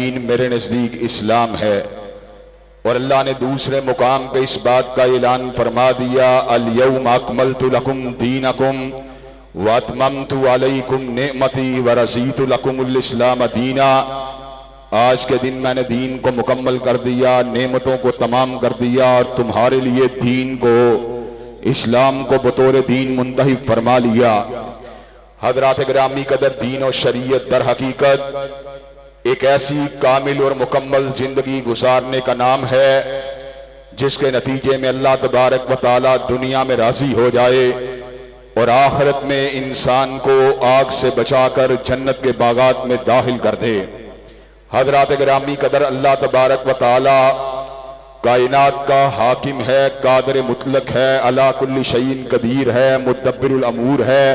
دین میرے نزدیک اسلام ہے۔ اور اللہ نے دوسرے مقام پہ اس بات کا اعلان فرما دیا، الیوم اکملت لکم دینکم واتممت علیکم نعمتی ورضیت لکم الاسلام دینا۔ آج کے دن میں نے دین کو مکمل کر دیا، نعمتوں کو تمام کر دیا اور تمہارے لیے دین کو، اسلام کو بطور دین منتخب فرما لیا۔ حضرات گرامی قدر، دین و شریعت در حقیقت ایک ایسی کامل اور مکمل زندگی گزارنے کا نام ہے جس کے نتیجے میں اللہ تبارک و تعالی دنیا میں راضی ہو جائے اور آخرت میں انسان کو آگ سے بچا کر جنت کے باغات میں داخل کر دے۔ حضرات گرامی قدر، اللہ تبارک و تعالی کائنات کا حاکم ہے، قادر مطلق ہے، علی کل شیء قدیر ہے، مدبر الامور ہے،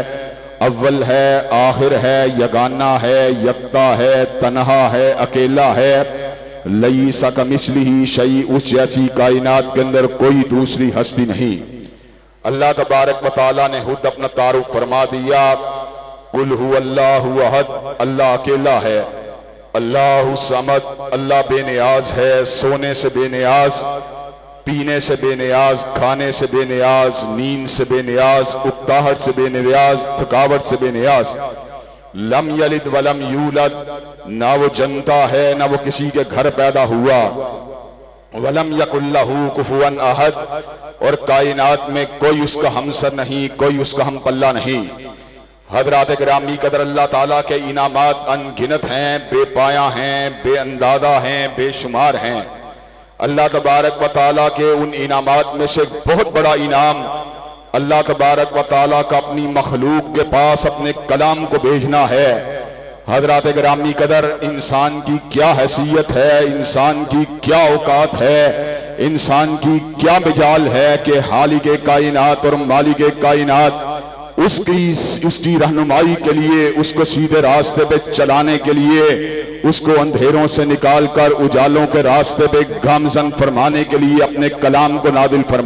اول ہے، آخر ہے، یگانہ ہے، یکتا ہے، تنہا ہے، اکیلا ہے، لیس کمثلہ شیء، اس جیسی کائنات کے اندر کوئی دوسری ہستی نہیں۔ اللہ تبارک و تعالیٰ نے خود اپنا تعارف فرما دیا، قل هو اللہ احد، اللہ اکیلا ہے، اللہ صمد، اللہ بے نیاز ہے، سونے سے بے نیاز، پینے سے بے نیاز، کھانے سے بے نیاز، نیند سے بے نیاز، اکتاہٹ سے بے نیاز، تھکاوٹ سے بے نیاز، لم یلد ولم یولد، نہ وہ جنتا ہے نہ وہ کسی کے گھر پیدا ہوا، ولم یکن لہ کفوا احد، اور کائنات میں کوئی اس کا ہمسر نہیں، کوئی اس کا ہم پلہ نہیں۔ حضرات گرامی قدر، اللہ تعالیٰ کے انعامات ان گنت ہیں، بے پایہ ہیں، بے اندازہ ہیں، بے شمار ہیں۔ اللہ تبارک و تعالیٰ کے ان انعامات میں سے بہت بڑا انعام اللہ تبارک و تعالیٰ کا اپنی مخلوق کے پاس اپنے کلام کو بھیجنا ہے۔ حضرات گرامی قدر، انسان کی کیا حیثیت ہے، انسان کی کیا اوقات ہے، انسان کی کیا مجال ہے کہ خالق کائنات اور مالک کائنات اس کی رہنمائی کے لیے، اس کو سیدھے راستے پہ چلانے کے لیے، اس کو اندھیروں سے نکال کر اجالوں کے راستے پہ گامزن فرمانے کے لیے اپنے کلام کو نازل فرمائے۔